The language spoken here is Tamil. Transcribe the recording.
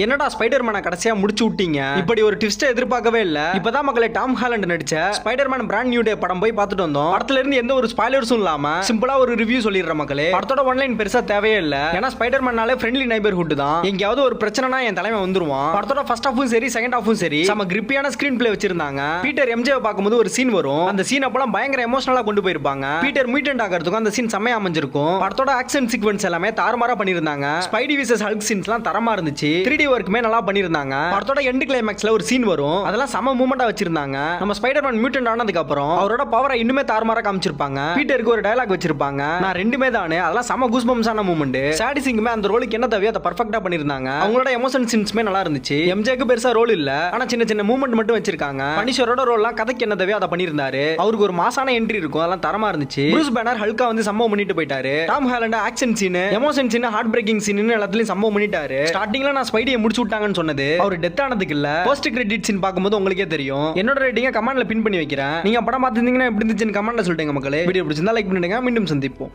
என்னடா ஸ்பைடர்மேனை கடைசியா முடிச்சு விட்டீங்க, இப்படி ஒரு ட்விஸ்ட் எதிர்பார்க்கவே இல்ல. இப்பதான் மக்களே டாம் ஹாலண்ட் நடிச்ச ஸ்பைடர்மேன் பிராண்ட் நியூ டே படம் போய் பார்த்துட்டு வந்தோம். படத்துல இருந்து எந்த ஒரு ஸ்பாய்லர்ஸும் இல்லாம சிம்பிளா ஒரு ரிவ்யூ சொல்லிடுற மக்களே. படத்தோட ஒன்லைன் பெருசா தேவையே இல்ல. ஏன்னா ஸ்பைடர்மேனாலே ஃப்ரெண்ட்லி நைபர்ஹுட் தான். எங்கயாவது ஒரு பிரச்சனைனா என் தலைமை வந்துருவான். படத்தோட ஃபர்ஸ்ட் ஹாஃபும் சரி செகண்ட் ஹாஃபும் சரி நம்ம கிரிப்பியான ஸ்கிரீன் பிளே வச்சிருந்தாங்க. பீட்டர் எம்ஜேவை பார்க்கும்போது ஒரு சீன் வரும். அந்த சீன் அப்பலாம் பயங்கர எமோஷனலா கொண்டு போயிருப்பாங்க. பீட்டர் மியூட்டன்ட் ஆகிறதுக்கும் அந்த சீன் செம்மையா அமைஞ்சிருக்கும். படத்தோட ஆக்ஷன் சீக்வென்ஸ் எல்லாமே தாறுமாறா பண்ணிருந்தாங்க. ஸ்பைடி விசஸ் ஹல்க் சீன்ஸ்லாம் தரமா இருந்துச்சு. 3D ஒர்க்குமே நல்லா பண்ணி இருந்தாங்க. படத்தோட எண்ட் கிளைமாக்ஸ்ல ஒரு சீன் வரும். அதெல்லாம் சம மூமெண்டா வச்சிருந்தாங்க. நம்ம ஸ்பைடர்மேன் மியூட்டன்ட் ஆனதுக்கு அப்புறம் அவரோட பவரை இன்னுமே தாறுமாறா காமிச்சிருப்பாங்க. பீட்டருக்கு ஒரு டயலாக் வச்சிருப்பாங்க, நான் ரெண்டுமே தானே. அதெல்லாம் சம கூஸ்பம்ஸான மூமெண்ட். சாடி சிங்குமே அந்த ரோலுக்கு என்ன தேவையோ அதை பர்ஃபெக்ட்டா பண்ணிருந்தாங்க. அவங்களோட எமோஷன் சீன்ஸ்மே நல்லா இருந்துச்சு. எம்ஜேக்கு பெருசா ரோல் இல்ல, ஆனா சின்ன சின்ன மூமெண்ட் மட்டும் வச்சிருக்காங்க. பனிஷரோட ரோல்லாம் கதைக்கு என்ன தேவையோ அதை பண்ணிருந்தாரு. அவருக்கு ஒரு மாசான என்ட்ரி இருக்கும், அதெல்லாம் தரமா இருந்துச்சு. ப்ரூஸ் பேனர் ஹல்கா வந்து சம்பவம் பண்ணிட்டு போயிட்டாரு. Tom Holland action scene, emotion scene, heartbreaking scene எல்லாத்துலயும் சம்பவம் பண்ணிட்டாரு. ஸ்டார்டிங்ல நான் ஸ்பைடியை முடிச்சு விட்டாங்கன்னு சொன்னது அவர் டெத் ஆனதுக்கு இல்ல. போஸ்ட் கிரெடிட் சீன் பாக்கும்போது உங்களுக்கே தெரியும். என்னோட ரேட்டிங்க கமெண்ட்ல பின் பண்ணி வைக்கிறேன். நீங்க படம் பார்த்திருந்தீங்கன்னா எப்படி இருந்துச்சுன்னு கமெண்ட்ல சொல்லுங்க மக்களே. வீடியோ பிடிச்சிருந்தா லைக் பண்ணிடுங்க. மீண்டும் சந்திப்போம்.